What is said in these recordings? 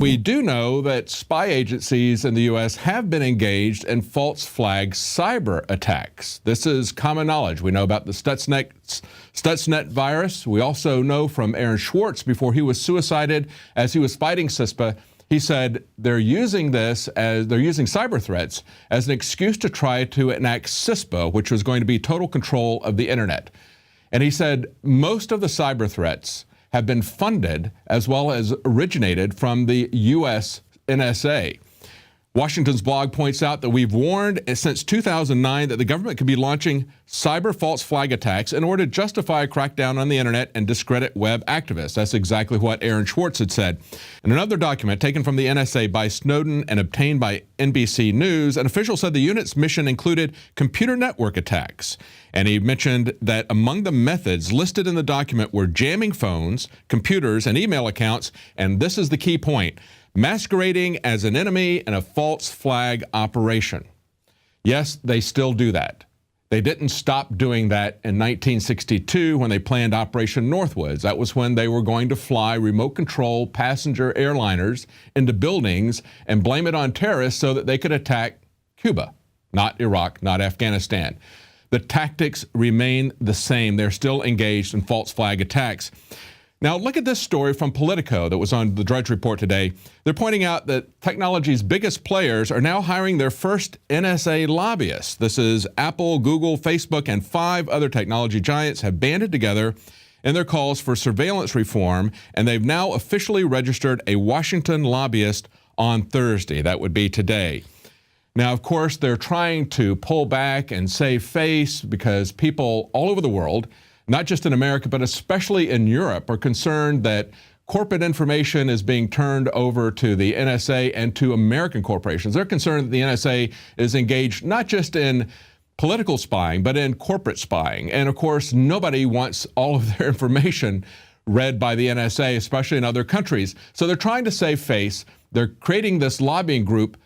We do know that spy agencies in the U.S. have been engaged in false flag cyber attacks. This is common knowledge. We know about the Stuxnet virus. We also know from Aaron Swartz before he was suicided as he was fighting CISPA. He said they're using cyber threats as an excuse to try to enact CISPA, which was going to be total control of the internet. And he said most of the cyber threats have been funded as well as originated from the U.S. NSA. Washington's blog points out that we've warned since 2009 that the government could be launching cyber false flag attacks in order to justify a crackdown on the internet and discredit web activists. That's exactly what Aaron Swartz had said. In another document taken from the NSA by Snowden and obtained by NBC News, an official said the unit's mission included computer network attacks. And he mentioned that among the methods listed in the document were jamming phones, computers, and email accounts, and this is the key point, masquerading as an enemy in a false flag operation. Yes, they still do that. They didn't stop doing that in 1962 when they planned Operation Northwoods. That was when they were going to fly remote control passenger airliners into buildings and blame it on terrorists so that they could attack Cuba, not Iraq, not Afghanistan. The tactics remain the same. They're still engaged in false flag attacks. Now, look at this story from Politico that was on the Drudge Report today. They're pointing out that technology's biggest players are now hiring their first NSA lobbyists. This is Apple, Google, Facebook, and 5 other technology giants have banded together in their calls for surveillance reform, and they've now officially registered a Washington lobbyist on Thursday. That would be today. Now, of course, they're trying to pull back and save face because people all over the world, not just in America, but especially in Europe, are concerned that corporate information is being turned over to the NSA and to American corporations. They're concerned that the NSA is engaged not just in political spying, but in corporate spying. And of course, nobody wants all of their information read by the NSA, especially in other countries. So they're trying to save face. They're creating this lobbying group.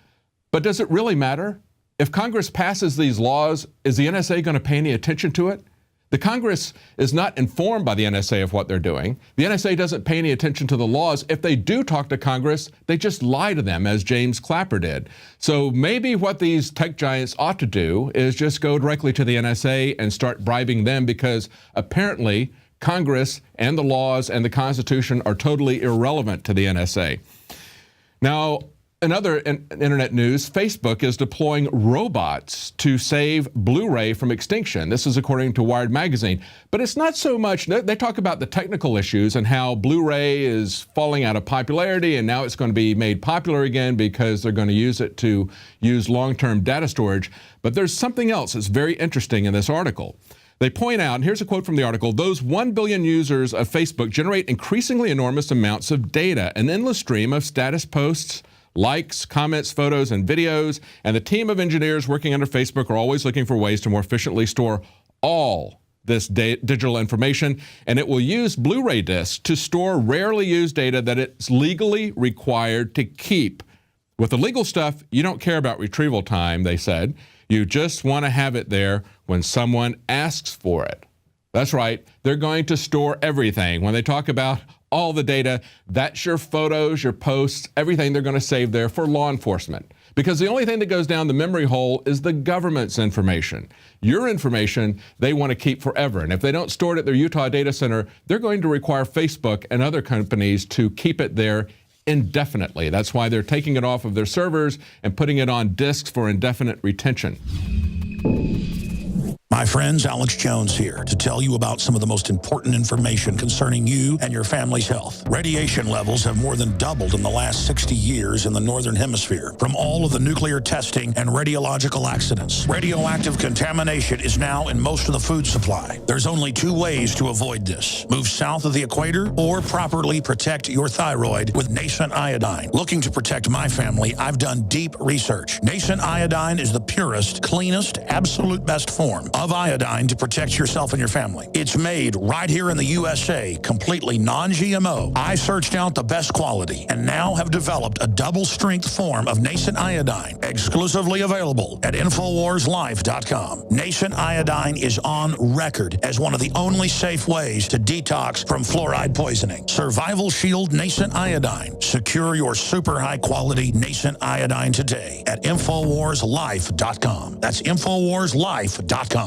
But does it really matter? If Congress passes these laws, is the NSA going to pay any attention to it? The Congress is not informed by the NSA of what they're doing. The NSA doesn't pay any attention to the laws. If they do talk to Congress, they just lie to them, as James Clapper did. So maybe what these tech giants ought to do is just go directly to the NSA and start bribing them, because apparently Congress and the laws and the Constitution are totally irrelevant to the NSA. Now, in other internet news, Facebook is deploying robots to save Blu-ray from extinction. This is according to Wired magazine. But it's not so much, they talk about the technical issues and how Blu-ray is falling out of popularity, and now it's going to be made popular again because they're going to use it to use long-term data storage. But there's something else that's very interesting in this article. They point out, and here's a quote from the article, those 1 billion users of Facebook generate increasingly enormous amounts of data, an endless stream of status posts, likes, comments, photos, and videos, and the team of engineers working under Facebook are always looking for ways to more efficiently store all this digital information, and it will use Blu-ray discs to store rarely used data that it's legally required to keep. With the legal stuff, you don't care about retrieval time, they said. You just want to have it there when someone asks for it. That's right, they're going to store everything. When they talk about all the data, that's your photos, your posts, everything they're going to save there for law enforcement. Because the only thing that goes down the memory hole is the government's information. Your information, they want to keep forever. And if they don't store it at their Utah data center, they're going to require Facebook and other companies to keep it there indefinitely. That's why they're taking it off of their servers and putting it on disks for indefinite retention. My friends, Alex Jones here to tell you about some of the most important information concerning you and your family's health. Radiation levels have more than doubled in the last 60 years in the Northern Hemisphere from all of the nuclear testing and radiological accidents. Radioactive contamination is now in most of the food supply. There's only 2 ways to avoid this. Move south of the equator or properly protect your thyroid with Nascent Iodine. Looking to protect my family, I've done deep research. Nascent Iodine is the purest, cleanest, absolute best form of of iodine to protect yourself and your family. It's made right here in the USA, completely non-GMO. I searched out the best quality and now have developed a double-strength form of nascent iodine, exclusively available at InfoWarsLife.com. Nascent iodine is on record as one of the only safe ways to detox from fluoride poisoning. Survival Shield Nascent Iodine. Secure your super high-quality nascent iodine today at InfoWarsLife.com. That's InfoWarsLife.com.